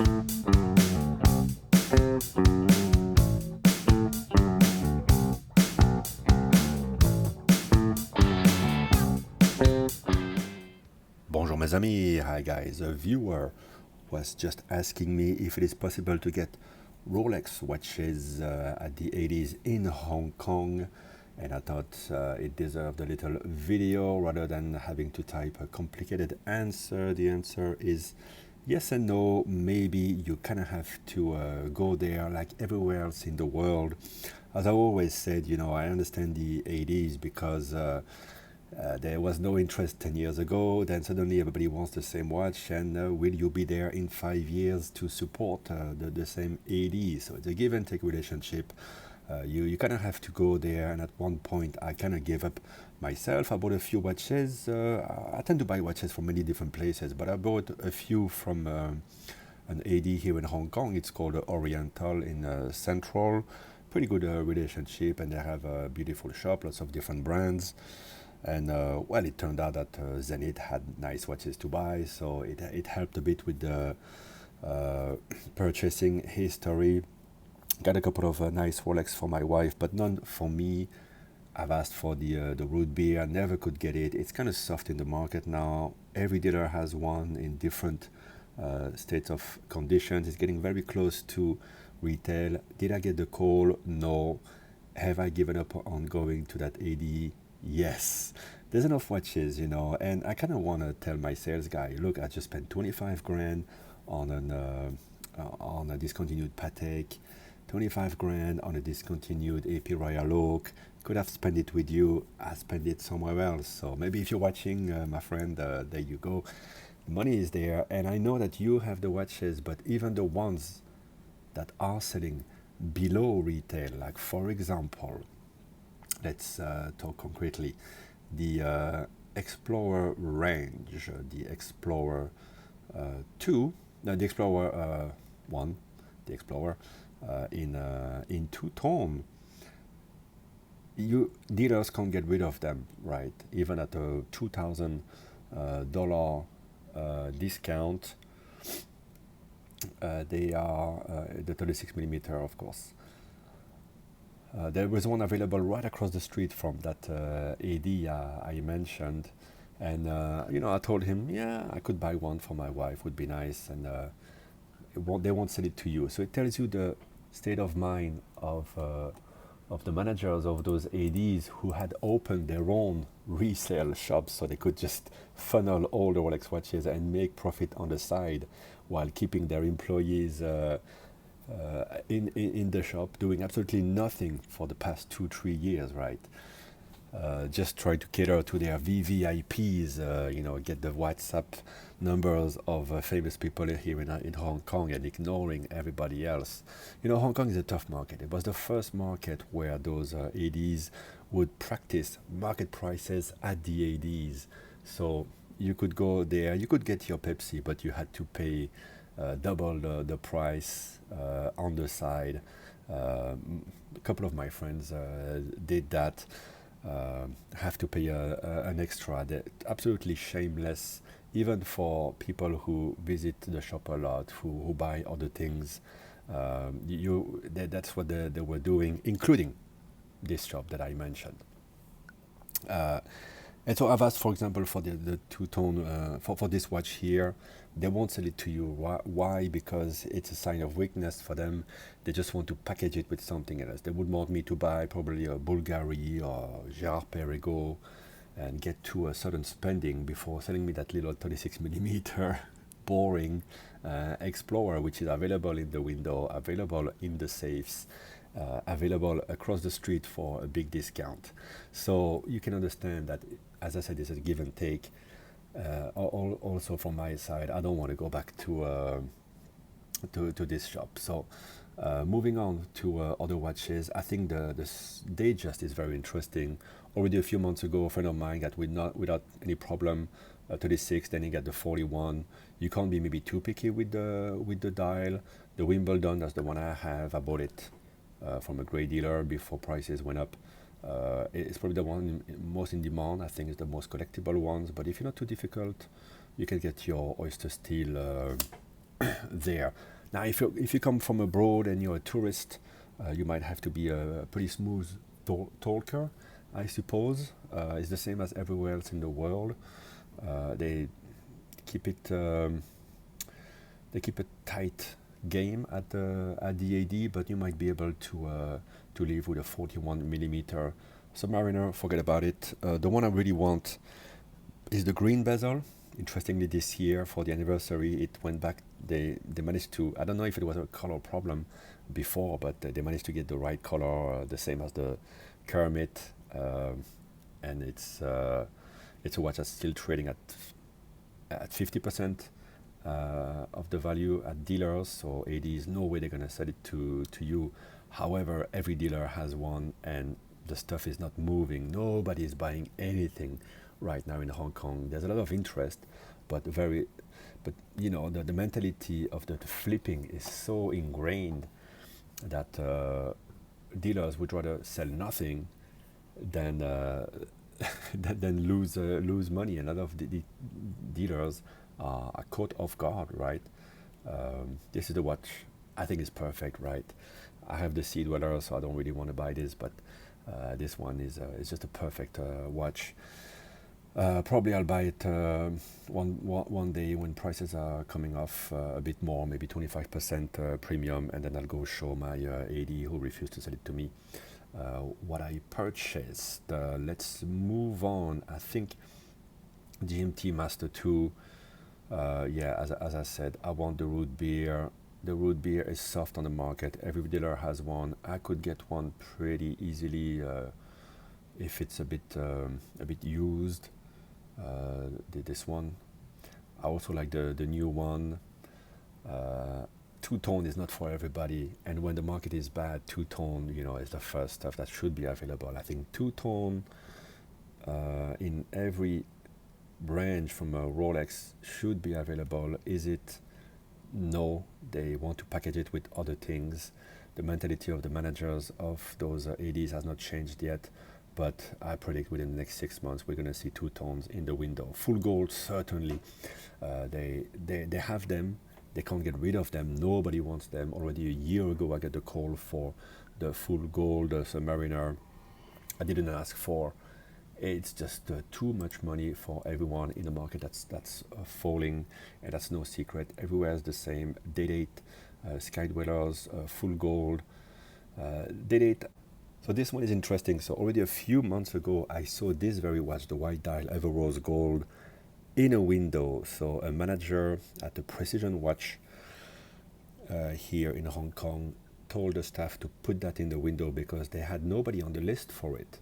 Bonjour mes amis, hi guys. A viewer was just asking me if it is possible to get Rolex watches at the 80s in Hong Kong, and I thought it deserved a little video rather than having to type a complicated answer. The answer is yes and no. Maybe you kind of have to go there like everywhere else in the world. As I always said, I understand the 80s because there was no interest 10 years ago. Then suddenly everybody wants the same watch, and will you be there in 5 years to support the same 80s? So it's a give and take relationship. You kind of have to go there, and at one point I kind of gave up myself. I bought a few watches. I tend to buy watches from many different places, but I bought a few from an AD here in Hong Kong. It's called Oriental in Central. Pretty good relationship, and they have a beautiful shop, lots of different brands. And well, it turned out that Zenith had nice watches to buy, so it helped a bit with the purchasing history. Got a couple of nice Rolex for my wife, but none for me. I've asked for the root beer, never could get it. It's kind of soft in the market now. Every dealer has one in different states of conditions. It's getting very close to retail. Did I get the call? No. Have I given up on going to that AD? Yes. There's enough watches, and I kind of want to tell my sales guy, look, I just spent 25 grand on a discontinued Patek, 25 grand on a discontinued AP Royal Oak. Could have spent it with you. I spent it somewhere else. So maybe if you're watching, my friend, there you go. Money is there, and I know that you have the watches, but even the ones that are selling below retail, like for example, let's talk concretely, the Explorer range, the Explorer 2, no, the Explorer 1, the Explorer in two-tone. You dealers can't get rid of them, right? Even at a $2,000 discount, they are the 36 millimeter, of course. There was one available right across the street from that AD I mentioned, and I told him, yeah, I could buy one for my wife, would be nice, and they won't sell it to you. So it tells you the state of mind of the managers of those ADs who had opened their own resale shops, so they could just funnel all the Rolex watches and make profit on the side while keeping their employees in the shop doing absolutely nothing for the past 2-3 years, right? Just try to cater to their VVIPs, get the WhatsApp numbers of famous people here in Hong Kong and ignoring everybody else. Hong Kong is a tough market. It was the first market where those ADs would practice market prices at the ADs. So you could go there, you could get your Pepsi, but you had to pay double the price on the side. A couple of my friends did that. Have to pay an extra. They're absolutely shameless, even for people who visit the shop a lot, who buy other things. That's what they were doing, including this shop that I mentioned. And so I've asked, for example, for the two-tone, for this watch here, they won't sell it to you. Why? Because it's a sign of weakness for them. They just want to package it with something else. They would want me to buy probably a Bulgari or Girard-Perregaux and get to a certain spending before selling me that little 36 millimeter boring Explorer, which is available in the window, available in the safes, available across the street for a big discount. So you can understand that, as I said, it's a give and take. Also from my side, I don't want to go back to this shop. So moving on to other watches, I think the Datejust is very interesting. Already a few months ago, a friend of mine got without any problem 36, then he got the 41. You can't be maybe too picky with the dial. The Wimbledon, that's the one I have. I bought it from a great dealer before prices went up. It's probably the one most in demand. I think it's the most collectible ones. But if you're not too difficult, you can get your Oyster Steel there. Now, if you come from abroad and you're a tourist, you might have to be a pretty smooth talker, I suppose. It's the same as everywhere else in the world. They keep it they keep a tight game at the AD, but you might be able to live with a 41 millimeter Submariner. Forget about it. The one I really want is the green bezel. Interestingly, this year for the anniversary, it went back. They managed to. I don't know if it was a color problem before, but they managed to get the right color, the same as the Kermit, and it's a watch that's still trading at 50% of the value at dealers. So AD is no way they're gonna sell it to you. However, every dealer has one, and the stuff is not moving. Nobody is buying anything right now in Hong Kong. There's a lot of interest, but you know, the mentality of the flipping is so ingrained that dealers would rather sell nothing than than lose money. And a lot of the dealers are caught off guard, right? This is the watch I think is perfect, right? I have the Sea Dweller, so I don't really want to buy this, but this one is just a perfect watch. Probably I'll buy it one day when prices are coming off a bit more, maybe 25% premium, and then I'll go show my AD who refused to sell it to me what I purchased. Let's move on. I think GMT Master 2. Yeah, as I said, I want the root beer. The root beer is soft on the market. Every dealer has one. I could get one pretty easily if it's a bit used. This one. I also like the new one. Two-tone is not for everybody, and when the market is bad, two-tone, you know, is the first stuff that should be available. I think two-tone in every branch from a Rolex should be available. Is it? No, they want to package it with other things. The mentality of the managers of those ADs has not changed yet, but I predict within the next 6 months we're going to see two tones in the window. Full gold, certainly. They have them. They can't get rid of them. Nobody wants them. Already a year ago, I got the call for the full gold Submariner. I didn't ask for. It's just too much money for everyone in the market. That's falling, and that's no secret. Everywhere is the same. Date, Sky Dwellers, full gold. Date. So this one is interesting. So already a few months ago, I saw this very watch, the White Dial Ever Rose Gold, in a window. So a manager at the Precision Watch here in Hong Kong told the staff to put that in the window because they had nobody on the list for it.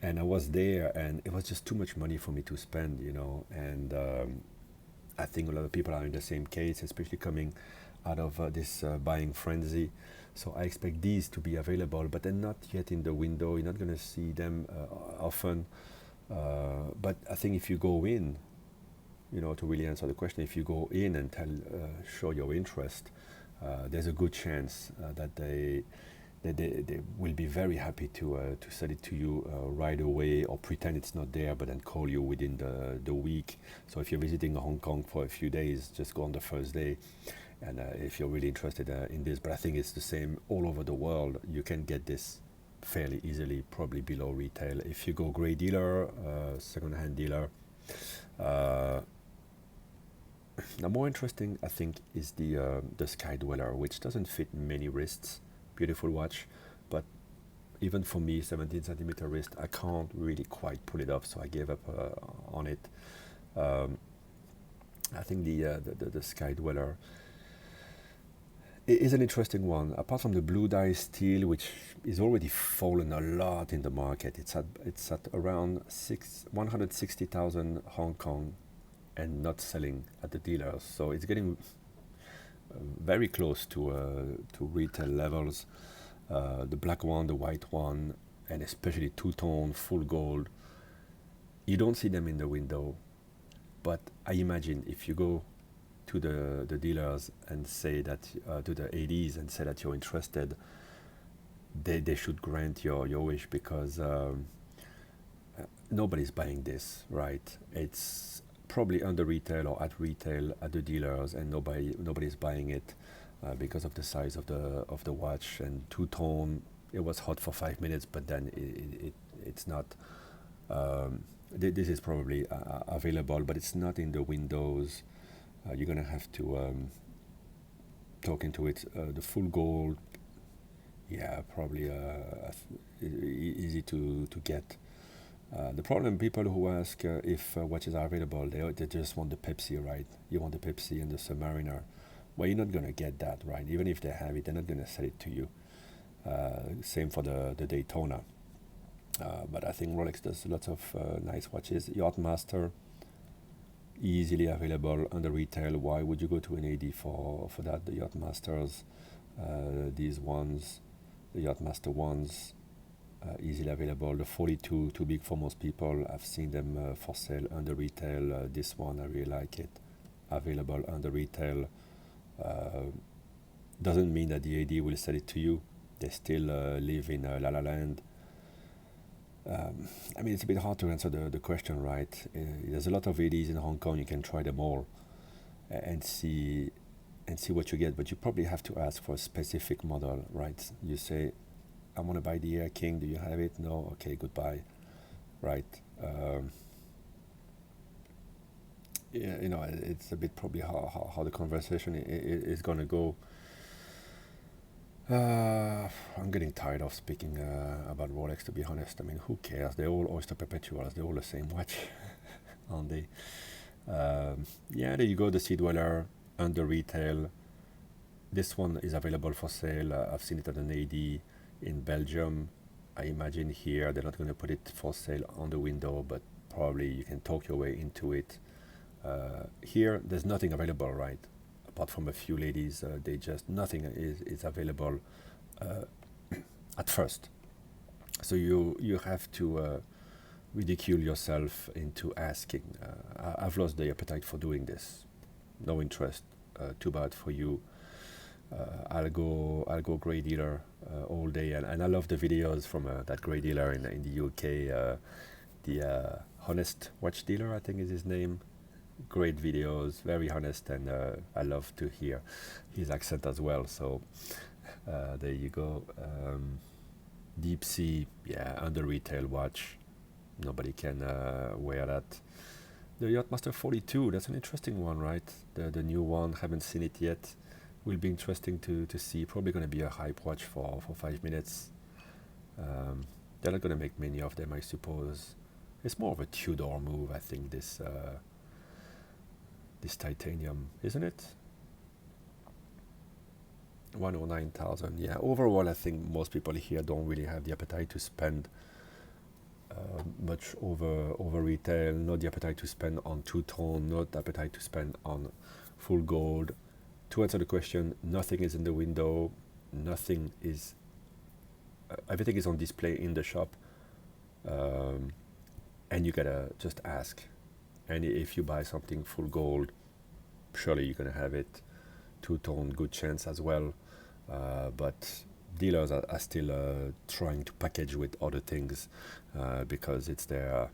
And I was there, and it was just too much money for me to spend, you know. And I think a lot of people are in the same case, especially coming out of this buying frenzy. So I expect these to be available, but they're not yet in the window. You're not going to see them often. But I think if you go in, you know, to really answer the question, if you go in and show your interest, there's a good chance that they will be very happy to sell it to you right away, or pretend it's not there, but then call you within the week. So if you're visiting Hong Kong for a few days, just go on the first day. And if you're really interested in this, but I think it's the same all over the world. You can get this fairly easily, probably below retail. If you go grey dealer, second-hand dealer. Now, more interesting, I think, is the Sky Dweller, which doesn't fit many wrists. Beautiful watch, but even for me, 17 centimeter wrist, I can't really quite pull it off, so I gave up on it. I think the Sky Dweller is an interesting one. Apart from the blue dye steel, which is already fallen a lot in the market, it's at around 160,000 Hong Kong, and not selling at the dealers. So it's getting very close to retail levels. The black one, the white one, and especially two-tone, full gold. You don't see them in the window, but I imagine if you go to the dealers and say that, to the ADs and say that you're interested, they should grant your wish, because nobody's buying this, right? It's probably under retail or at retail at the dealers, and nobody's buying it because of the size of the watch and two tone. It was hot for 5 minutes, but then it's not. This is probably available, but it's not in the windows. You're gonna have to talk into it. The full gold, yeah, probably easy to get. The problem, people who ask if watches are available, they just want the Pepsi, right? You want the Pepsi and the Submariner. Well, you're not gonna get that, right? Even if they have it, they're not gonna sell it to you. Same for the Daytona. But I think Rolex does lots of nice watches. Yachtmaster, easily available under retail. Why would you go to an AD for that? The Yachtmasters, these ones, the Yachtmaster ones, easily available. The 42, too big for most people. I've seen them for sale under retail. This one, I really like it. Available under retail. Doesn't mean that the AD will sell it to you. They still live in La La Land. I mean, it's a bit hard to answer the question, right? There's a lot of ADs in Hong Kong. You can try them all and see what you get, but you probably have to ask for a specific model, right? You say, I want to buy the Air King. Do you have it? No. Okay, goodbye, right? Yeah, it's a bit probably how the conversation is going to go. I'm getting tired of speaking about Rolex, to be honest. I mean, who cares? They're all Oyster Perpetuals. They're all the same watch, aren't they? Yeah, there you go, the Sea Dweller under retail. This one is available for sale. I've seen it at an AD in Belgium. I imagine here they're not going to put it for sale on the window, but probably you can talk your way into it. Here, there's nothing available, right? Apart from a few ladies, nothing is available at first. So you have to ridicule yourself into asking. I've lost the appetite for doing this. No interest. Too bad for you. I'll go grey dealer all day, and I love the videos from that grey dealer in the UK. The Honest Watch Dealer, I think is his name. Great videos, very honest, and I love to hear his accent as well. So there you go. Deep Sea, yeah, under retail watch. Nobody can wear that. The Yachtmaster 42, that's an interesting one, right? The new one, haven't seen it yet. Will be interesting to see. Probably going to be a hype watch for 5 minutes. They're not going to make many of them, I suppose. It's more of a Tudor move, I think, this titanium, isn't it? 109,000. Yeah, overall, I think most people here don't really have the appetite to spend much over retail, not the appetite to spend on two-tone, not the appetite to spend on full gold. To answer the question, nothing is in the window, everything is on display in the shop, and you gotta just ask. And if you buy something full gold, surely you're gonna have it. Two-tone, good chance as well. But dealers are still trying to package with other things because it's the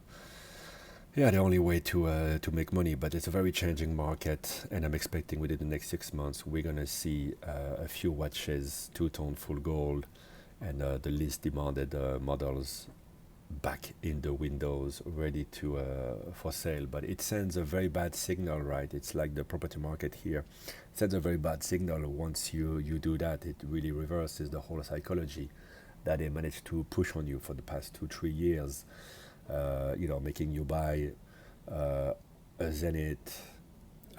only way to make money. But it's a very changing market, and I'm expecting within the next 6 months we're gonna see a few watches two-tone full gold, and the least demanded models back in the windows, ready to for sale. But it sends a very bad signal, right? It's like the property market here. It sends a very bad signal. Once you do that, it really reverses the whole psychology that they managed to push on you for the past 2-3 years. Making you buy a Zenith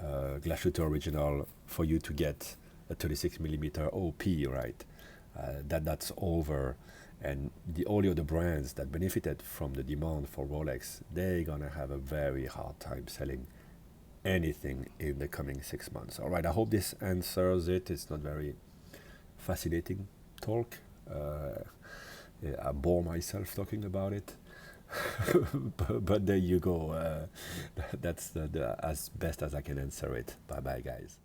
Glashooter original for you to get a 36mm OP, right? That's over. And all the other brands that benefited from the demand for Rolex, they're gonna have a very hard time selling anything in the coming 6 months. All right, I hope this answers it. It's not very fascinating talk. I bore myself talking about it, but there you go. That's as best as I can answer it. Bye bye, guys.